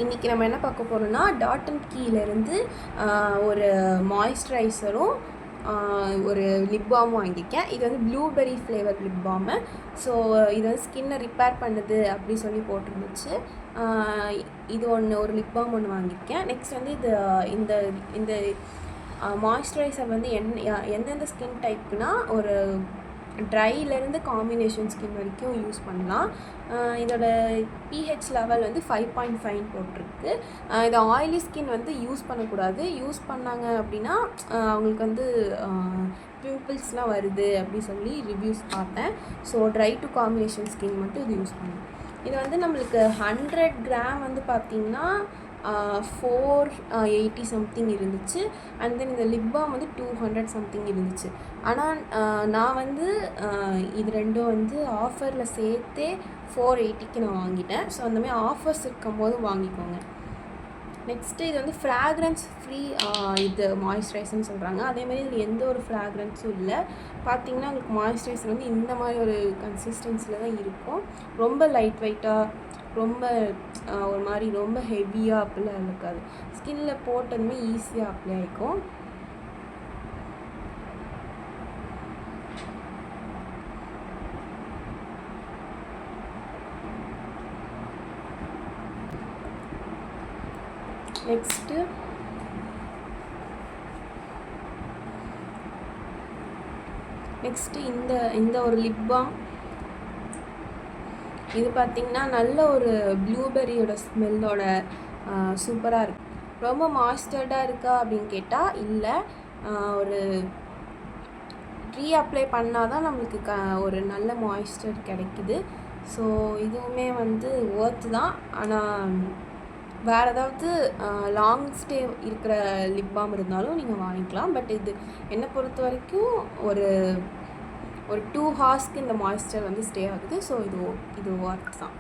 இன்றைக்கி நம்ம என்ன பார்க்க போகிறோம்னா டாட் அண்ட் கீலேருந்து ஒரு மாய்ஸ்சரைசரும் ஒரு லிப் பாமும் வாங்கியிருக்கேன். இது வந்து ப்ளூபெர்ரி ஃப்ளேவர் லிப் பாமு. ஸோ இது வந்து ஸ்கின்னை ரிப்பேர் பண்ணுது அப்படி சொல்லி போட்டிருந்துச்சு. இது ஒரு லிப் பாம் ஒன்று வாங்கியிருக்கேன். நெக்ஸ்ட் வந்து இந்த இந்த மாய்ஸ்சரைசர் வந்து எந்தெந்த ஸ்கின் டைப்புனா ஒரு ட்ரைலேருந்து காம்பினேஷன் ஸ்கின் வரைக்கும் யூஸ் பண்ணலாம். இதோட pH லெவல் வந்து 5.5 போட்டிருக்கு. இது ஆயிலி ஸ்கின் வந்து யூஸ் பண்ணக்கூடாது. யூஸ் பண்ணாங்க அப்படின்னா அவங்களுக்கு வந்து பிம்பிள்ஸ்லாம் வருது அப்படி சொல்லி ரிவ்யூஸ் பார்த்தேன். So try to combination skin மட்டும் இது யூஸ் பண்ணணும். இது வந்து நம்மளுக்கு 100 கிராம் வந்து பார்த்திங்கன்னா 480 சம்திங் இருந்துச்சு. அண்ட் தென் இந்த லிப் பாம் வந்து 200 சம்திங் இருந்துச்சு. ஆனால் நான் வந்து இது ரெண்டும் வந்து ஆஃபரில் சேர்த்தே 480க்கு நான் வாங்கிட்டேன். ஸோ அந்தமாதிரி ஆஃபர்ஸ் இருக்கும்போது வாங்கிக்கோங்க. நெக்ஸ்ட்டு இது வந்து ஃப்ராக்ரன்ஸ் ஃப்ரீ இது மாய்ஸ்சரைசர்னு சொல்கிறாங்க. அதேமாதிரி இதில் எந்த ஒரு ஃப்ராக்ரன்ஸும் இல்லை. பார்த்திங்கன்னா உங்களுக்கு மாய்ஸ்சரைசர் வந்து இந்த மாதிரி ஒரு கன்சிஸ்டன்சியில் தான் இருக்கும். ரொம்ப லைட் வெயிட்டாக ரொம்ப ஒரு மாதிரி ரொம்ப ஹெவியாக அப்படிலாம் இருக்காது. ஸ்கின்ல போட்டதுமே ஈஸியாக அப்ளை ஆகிக்கும். நெக்ஸ்ட்டு இந்த ஒரு லிப் பாம். இது பார்த்திங்கன்னா நல்ல ஒரு ப்ளூபெர்ரியோட ஸ்மெல்லோட சூப்பராக இருக்குது. ரொம்ப மாய்ஸ்சர்டாக இருக்கா அப்படின்னு கேட்டால் இல்லை. ஒரு அப்ளை பண்ணால் தான் நம்மளுக்கு ஒரு நல்ல மாய்ஸ்சர் கிடைக்குது. ஸோ இதுவுமே வந்து ஒர்த்து தான். ஆனால் வேறு ஏதாவது லாங் ஸ்டே இருக்கிற லிப் பாம் இருந்தாலும் நீங்கள் வாங்கிக்கலாம். பட் இது என்னை பொறுத்த வரைக்கும் ஒரு 2 ஹார்ஸ்க்கு இந்த மாய்ஸ்சர் வந்து ஸ்டே ஆகுது. ஸோ இது ஒர்த் தான்.